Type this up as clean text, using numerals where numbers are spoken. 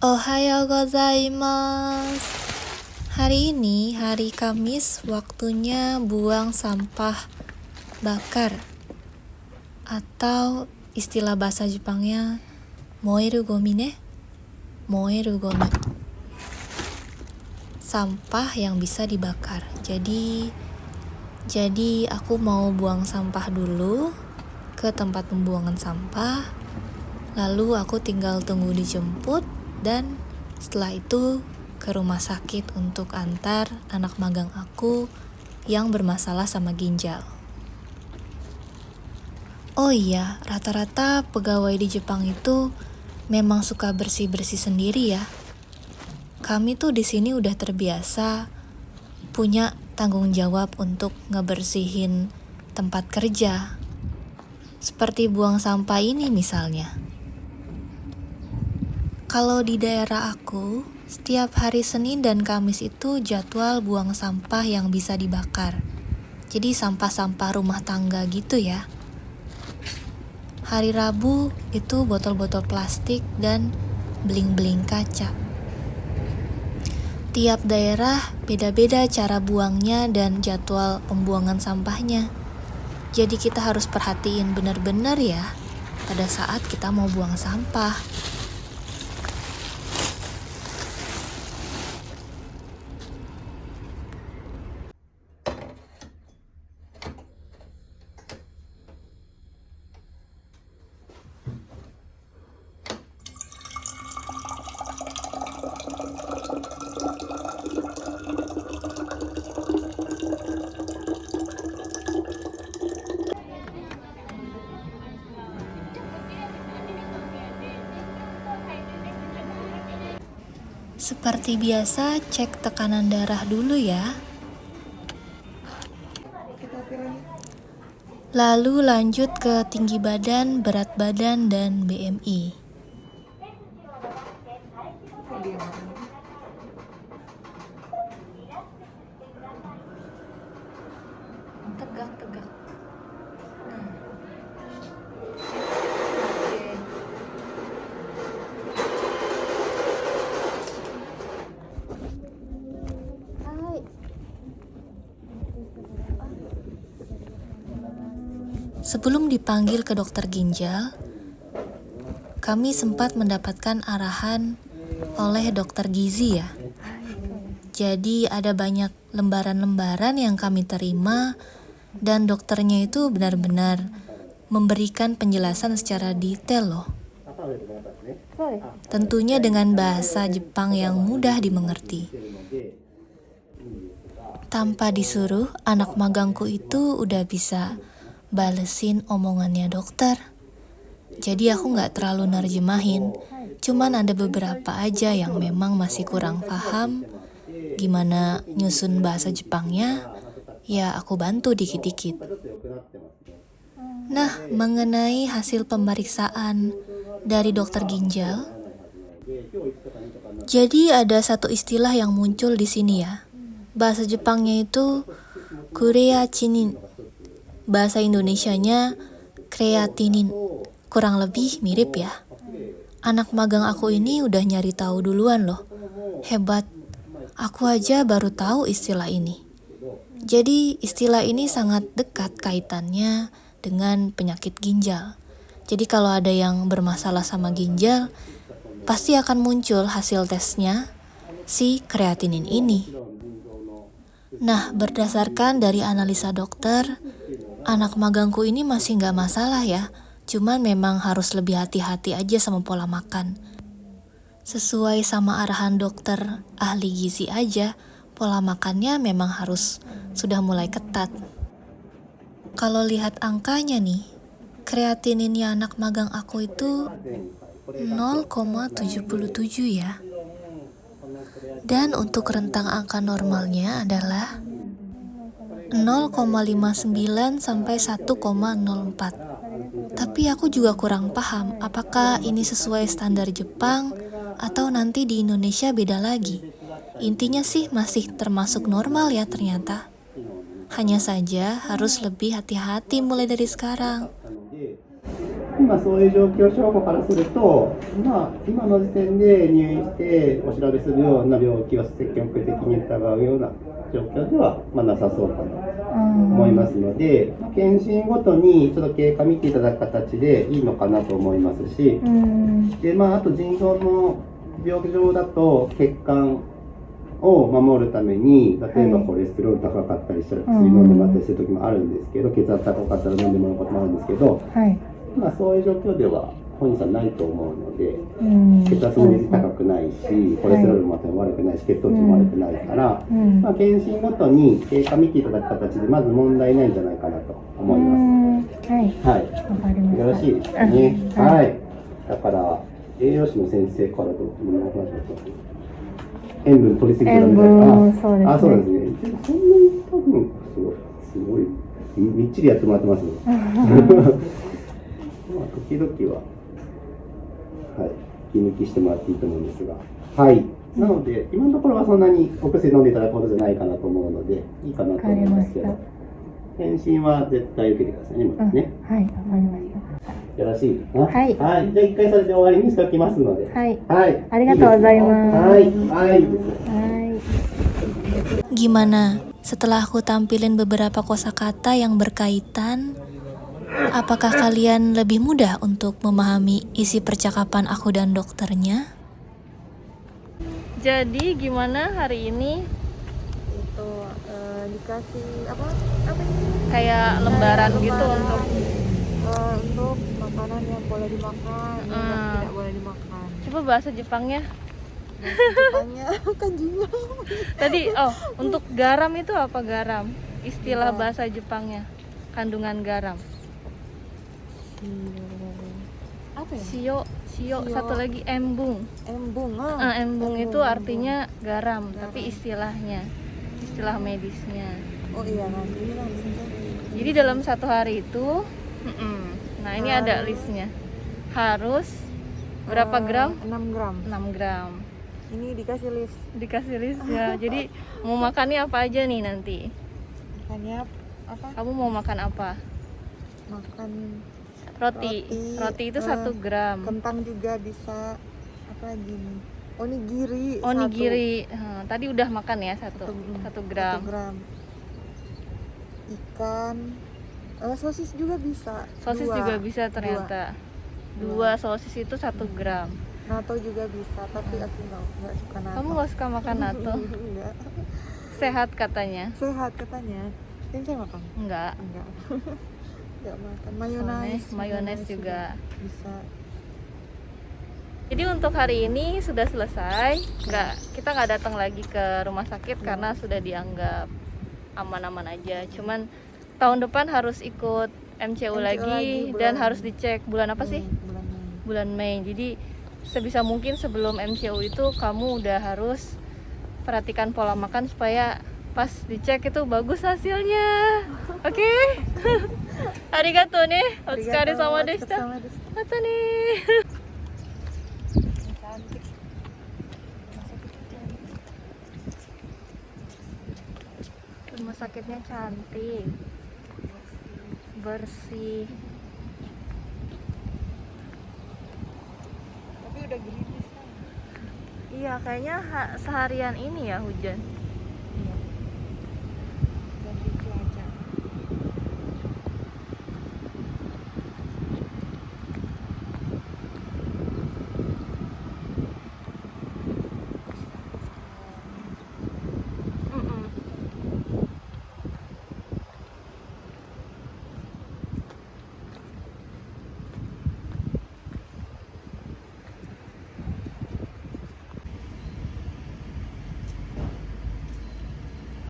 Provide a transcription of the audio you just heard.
Ohayo gozaimasu. Hari ini hari Kamis, waktunya buang sampah bakar atau istilah bahasa Jepangnya moeru gomi ne. Moeru gomi. Sampah yang bisa dibakar. Jadi aku mau buang sampah dulu ke tempat pembuangan sampah. Lalu aku tinggal tunggu dijemput dan setelah itu ke rumah sakit untuk antar anak magang aku yang bermasalah sama ginjal. Oh iya, rata-rata pegawai di Jepang itu memang suka bersih-bersih sendiri ya. Kami tuh di sini udah terbiasa punya tanggung jawab untuk ngebersihin tempat kerja. Seperti buang sampah ini misalnya. Kalau di daerah aku, setiap hari Senin dan Kamis itu jadwal buang sampah yang bisa dibakar. Jadi sampah-sampah rumah tangga gitu ya. Hari Rabu itu botol-botol plastik dan beling-beling kaca. Tiap daerah beda-beda cara buangnya dan jadwal pembuangan sampahnya. Jadi kita harus perhatiin benar-benar ya pada saat kita mau buang sampah. Seperti biasa, cek tekanan darah dulu ya. Lalu lanjut ke tinggi badan, berat badan, dan BMI. Tegak. Sebelum dipanggil ke dokter ginjal, kami sempat mendapatkan arahan oleh dokter gizi ya. Jadi ada banyak lembaran-lembaran yang kami terima dan dokternya itu benar-benar memberikan penjelasan secara detail loh. Tentunya dengan bahasa Jepang yang mudah dimengerti. Tanpa disuruh, anak magangku itu udah bisa balesin omongannya dokter. Jadi aku gak terlalu nerjemahin, cuman ada beberapa aja yang memang masih kurang paham gimana nyusun bahasa Jepangnya, ya aku bantu dikit-dikit. Nah, mengenai hasil pemeriksaan dari dokter ginjal, jadi ada satu istilah yang muncul di sini ya. Bahasa Jepangnya itu kreatinin. Bahasa Indonesianya kreatinin. Kurang lebih mirip ya. Anak magang aku ini udah nyari tahu duluan loh. Hebat. Aku aja baru tahu istilah ini. Jadi istilah ini sangat dekat kaitannya dengan penyakit ginjal. Jadi kalau ada yang bermasalah sama ginjal, pasti akan muncul hasil tesnya si kreatinin ini. Nah, berdasarkan dari analisa dokter, anak magangku ini masih gak masalah ya. Cuman memang harus lebih hati-hati aja sama pola makan. Sesuai sama arahan dokter ahli gizi aja, pola makannya memang harus sudah mulai ketat. Kalau lihat angkanya nih, kreatininnya anak magang aku itu 0,77 ya. Dan untuk rentang angka normalnya adalah 0,59 sampai 1,04. Tapi aku juga kurang paham apakah ini sesuai standar Jepang atau nanti di Indonesia beda lagi. Intinya sih masih termasuk normal ya ternyata. Hanya saja harus lebih hati-hati mulai dari sekarang. 今そういう状況証拠からすると、今の時点で入院してお調べするような病気を積極的に疑うような状況では、なさそうかなと思いますので、検診ごとにちょっと経過見ていただく形でいいのかなと思いますし、であと腎臓の病状だと血管を守るために、例えばコレステロール高かったりしたら薬飲んでもらったりする時もあるんですけど、血圧高かったら飲んでもらうこともあるんですけど、そういう状況では本人さんないと思うので、血圧も高くないし、コレステロールも悪くないし、血糖値も悪くないから、検診ごとに経過見ていただく形でまず問題ないんじゃないかなと思います。はい。よろしいですかね。はい。だから栄養士の先生からどんなお話をしますか。塩分取りすぎてダメだから。そうですね。そんなに多分すごいみっちりやってもらってますね。時々は息抜きしてもらっていいと思うんですが、なので今のところはそんなにお薬飲んでいただくことじゃないかなと思うのでいいかなと思いますけど、検診は絶対受けてくださいね。まずね。はい、わかりました。よろしいですか。はい。じゃあ一回それで終わりにしておきますので。ありがとうございます。Gimana setelah aku tampilin beberapa kosakata yang berkaitan? Apakah kalian lebih mudah untuk memahami isi percakapan aku dan dokternya? Jadi gimana hari ini? Itu dikasih apa ini? Kayak lembaran gitu untuk makanan yang boleh dimakan, yang tidak boleh dimakan. Coba bahasa Jepangnya. Jepangnya kanjinya. Tadi untuk garam itu apa garam? Istilah bahasa Jepangnya. Kandungan garam. Apa ya? Sio, satu lagi embung. Embung itu artinya garam, tapi istilah medisnya. Oh iya, nanti langsung. Jadi dalam satu hari itu, nah ini ada listnya. Harus berapa gram? 6 gram. 6 gram. Ini dikasih list Ya. Jadi mau makannya apa aja nih nanti? Makannya apa? Kamu mau makan apa? Makan Roti itu 1 gram. Kentang juga bisa. Apa lagi nih? Onigiri. Tadi udah makan ya 1 gram. 1 gram. Ikan. Sosis juga bisa. Sosis juga bisa ternyata. 2 sosis itu 1 gram. Natto juga bisa, tapi aku nggak suka natto. Kamu nggak suka makan natto? Enggak. Sehat katanya. Yang saya makan? Enggak. Enggak makan. Mayones juga bisa. Jadi untuk hari ini sudah selesai. Kita nggak datang lagi ke rumah sakit karena sudah dianggap aman-aman aja. Cuman tahun depan harus ikut MCU lagi dan harus dicek bulan apa sih? Bulan Mei. Jadi sebisa mungkin sebelum MCU itu kamu udah harus perhatikan pola makan supaya pas dicek itu bagus hasilnya. Oke? Arigato nih. Otsukare sama deshita. Mata nih. Rumah sakitnya cantik, bersih. Tapi udah gerimis kan? Iya, kayaknya seharian ini ya hujan.